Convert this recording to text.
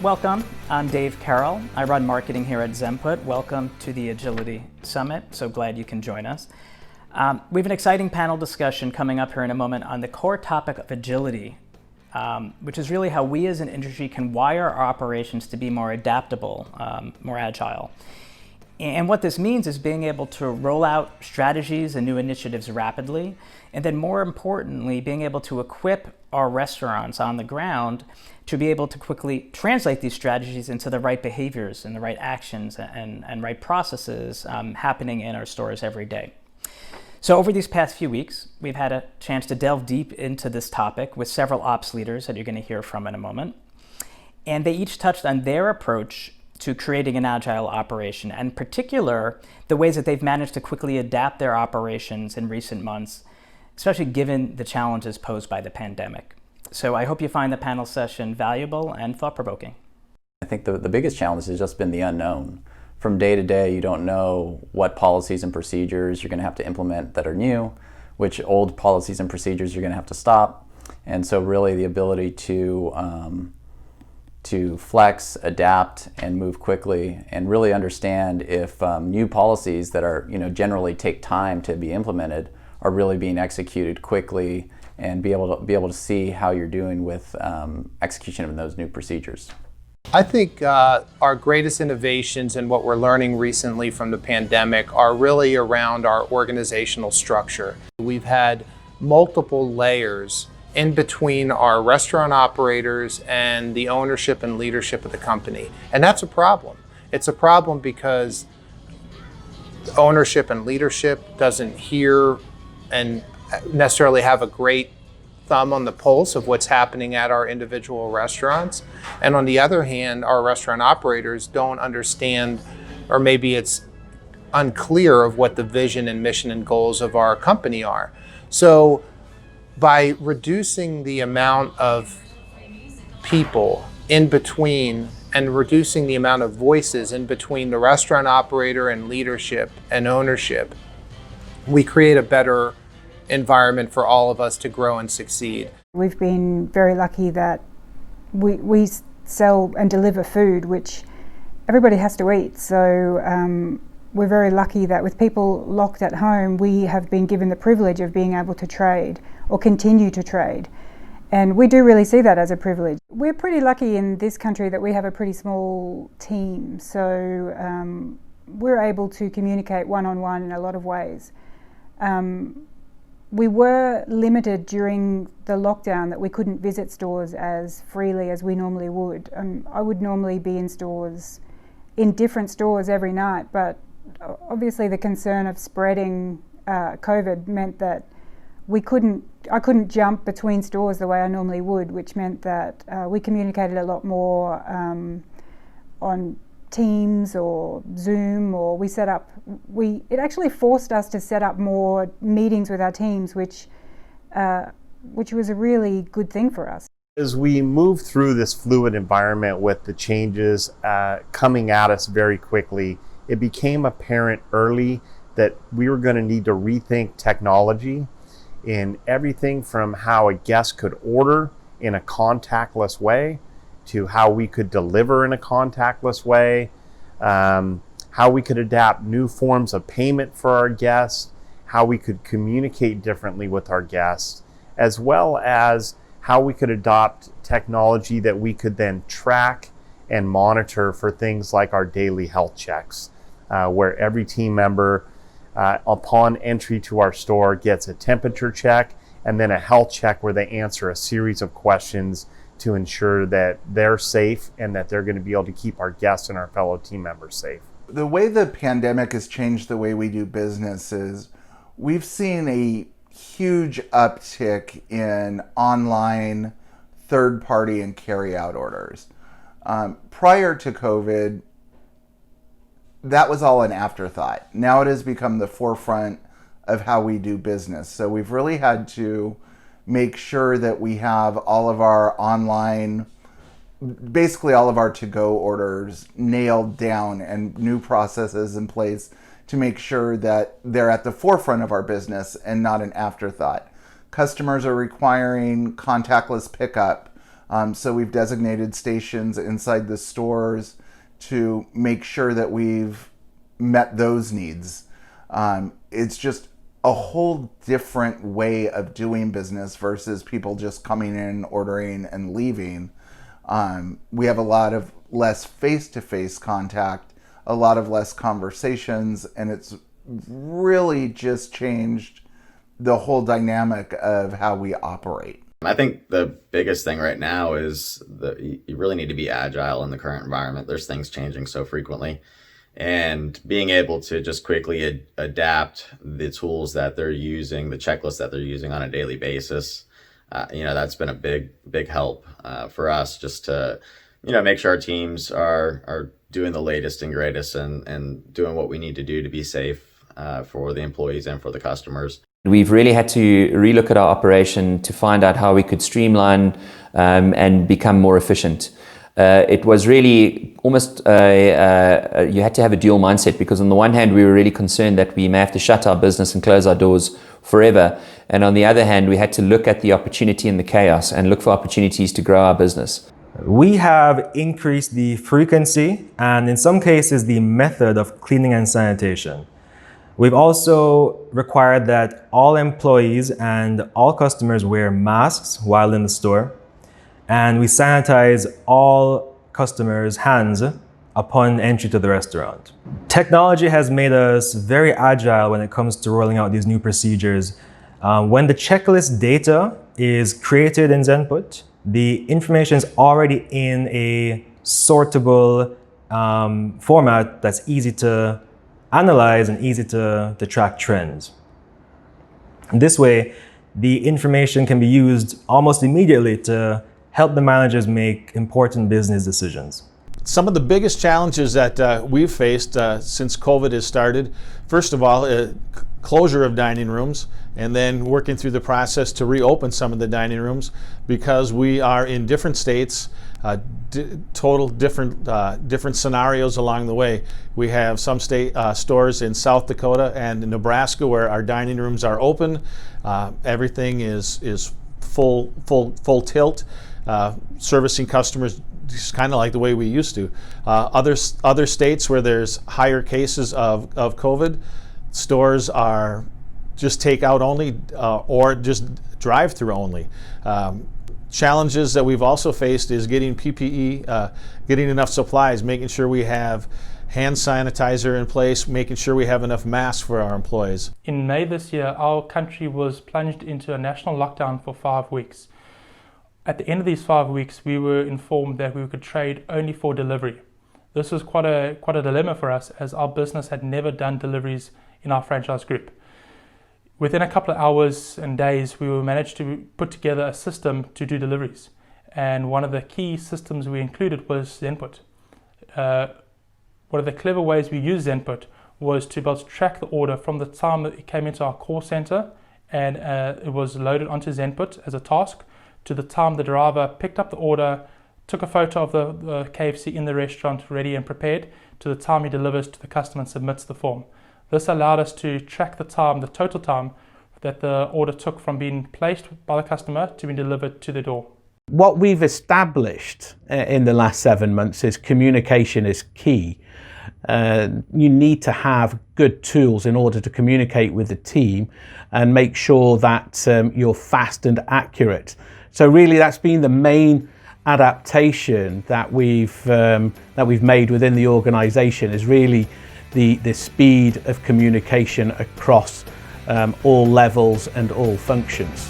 Welcome, I'm Dave Carroll. I run marketing here at Zenput. Welcome to the Agility Summit. So glad you can join us. We have an exciting panel discussion coming up here in a moment on the core topic of agility, which is really how we as an industry can wire our operations to be more adaptable, more agile. And what this means is being able to roll out strategies and new initiatives rapidly, and then more importantly, being able to equip our restaurants on the ground to be able to quickly translate these strategies into the right behaviors and the right actions and right processes happening in our stores every day. So over these past few weeks, we've had a chance to delve deep into this topic with several ops leaders that you're going to hear from in a moment. And they each touched on their approach to creating an agile operation, and in particular, the ways that they've managed to quickly adapt their operations in recent months, especially given the challenges posed by the pandemic. So I hope you find the panel session valuable and thought-provoking. I think the biggest challenge has just been the unknown. From day to day, you don't know what policies and procedures you're going to have to implement that are new, which old policies and procedures you're going to have to stop. And so really the ability to flex, adapt, and move quickly, and really understand if new policies that are generally take time to be implemented are really being executed quickly, and be able to see how you're doing with execution of those new procedures. I think our greatest innovations and what we're learning recently from the pandemic are really around our organizational structure. We've had multiple layers in between our restaurant operators and the ownership and leadership of the company. And that's a problem. It's a problem because ownership and leadership doesn't hear and necessarily have a great thumb on the pulse of what's happening at our individual restaurants. And on the other hand, our restaurant operators don't understand, or maybe it's unclear of what the vision and mission and goals of our company are. So by reducing the amount of people in between and reducing the amount of voices in between the restaurant operator and leadership and ownership, we create a better environment for all of us to grow and succeed. We've been very lucky that we sell and deliver food, which everybody has to eat. So we're very lucky that with people locked at home, we have been given the privilege of being able to trade or continue to trade. And we do really see that as a privilege. We're pretty lucky in this country that we have a pretty small team. So we're able to communicate one-on-one in a lot of ways. We were limited during the lockdown that we couldn't visit stores as freely as we normally would. I would normally be in different stores every night, but obviously the concern of spreading COVID meant that I couldn't jump between stores the way I normally would, which meant that we communicated a lot more on Teams or Zoom, or it actually forced us to set up more meetings with our teams, which was a really good thing for us. As we move through this fluid environment with the changes coming at us very quickly, it became apparent early that we were going to need to rethink technology in everything from how a guest could order in a contactless way to how we could deliver in a contactless way, how we could adapt new forms of payment for our guests, how we could communicate differently with our guests, as well as how we could adopt technology that we could then track and monitor for things like our daily health checks, where every team member upon entry to our store gets a temperature check and then a health check where they answer a series of questions to ensure that they're safe and that they're going to be able to keep our guests and our fellow team members safe. The way the pandemic has changed the way we do business is we've seen a huge uptick in online third-party and carry-out orders. Prior to COVID, that was all an afterthought. Now it has become the forefront of how we do business. So we've really had to make sure that we have all of our online, basically all of our to-go orders nailed down and new processes in place to make sure that they're at the forefront of our business and not an afterthought. Customers are requiring contactless pickup So we've designated stations inside the stores to make sure that we've met those needs. It's just a whole different way of doing business versus people just coming in, ordering, and leaving. We have a lot of less face-to-face contact, a lot of less conversations, and it's really just changed the whole dynamic of how we operate. I think the biggest thing right now is that you really need to be agile in the current environment. There's things changing so frequently, and being able to just quickly adapt the tools that they're using, the checklists that they're using on a daily basis. That's been a big help for us, just to, make sure our teams are doing the latest and greatest and doing what we need to do to be safe for the employees and for the customers. We've really had to relook at our operation to find out how we could streamline and become more efficient. It was really almost, you had to have a dual mindset, because on the one hand we were really concerned that we may have to shut our business and close our doors forever, and on the other hand we had to look at the opportunity in the chaos and look for opportunities to grow our business. We have increased the frequency and in some cases the method of cleaning and sanitation. We've also required that all employees and all customers wear masks while in the store, and we sanitize all customers' hands upon entry to the restaurant. Technology has made us very agile when it comes to rolling out these new procedures. When the checklist data is created in Zenput, the information is already in a sortable format that's easy to analyze and easy to track trends. This way, the information can be used almost immediately to help the managers make important business decisions. Some of the biggest challenges that we've faced since COVID has started, first of all, closure of dining rooms, and then working through the process to reopen some of the dining rooms, because we are in different states, different scenarios along the way. We have some stores in South Dakota and in Nebraska where our dining rooms are open. Everything is full tilt, servicing customers just kind of like the way we used to. Other states where there's higher cases of COVID, stores are just takeout only or just drive-through only. Challenges that we've also faced is getting PPE, getting enough supplies, making sure we have hand sanitizer in place, making sure we have enough masks for our employees. In May this year, our country was plunged into a national lockdown for 5 weeks. At the end of these 5 weeks, we were informed that we could trade only for delivery. This was quite a dilemma for us, as our business had never done deliveries in our franchise group. Within a couple of hours and days, we managed to put together a system to do deliveries. And one of the key systems we included was Zenput. One of the clever ways we used Zenput was to be able to track the order from the time that it came into our call center and it was loaded onto Zenput as a task, to the time the driver picked up the order, took a photo of the KFC in the restaurant ready and prepared, to the time he delivers to the customer and submits the form. This allowed us to track the total time that the order took from being placed by the customer to being delivered to the door. What we've established in the last 7 months is communication is key. You need to have good tools in order to communicate with the team and make sure that you're fast and accurate. So really that's been the main adaptation that we've made within the organization, is really the speed of communication across all levels and all functions.